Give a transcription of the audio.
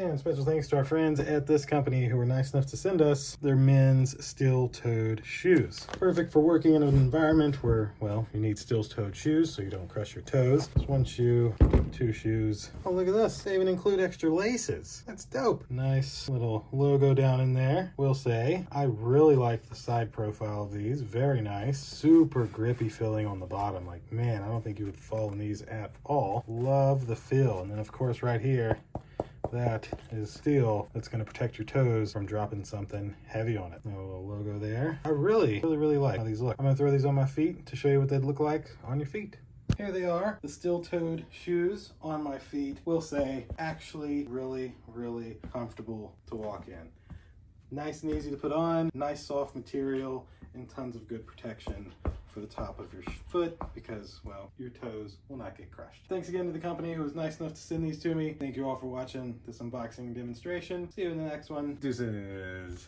And special thanks to our friends at this company who were nice enough to send us their men's steel-toed shoes. Perfect for working in an environment where, well, you need steel-toed shoes so you don't crush your toes. Just one shoe, two shoes. Oh, look at this. They even include extra laces. That's dope. Nice little logo down in there. Will say, I really like the side profile of these. Very nice. Super grippy feeling on the bottom. Like, man, I don't think you would fall in these at all. Love the feel. And then, of course, right here, that is steel that's going to protect your toes from dropping something heavy on it. A little logo there. I really like how these look. I'm going to throw these on my feet to show you what they'd look like on your feet. Here they are, the steel-toed shoes on my feet. Will say, actually really comfortable to walk in. Nice and easy to put on, nice soft material, and tons of good protection for the top of your foot because, well, your toes will not get crushed. Thanks again to the company who was nice enough to send these to me. Thank you all for watching this unboxing demonstration. See you in the next one. Deuces.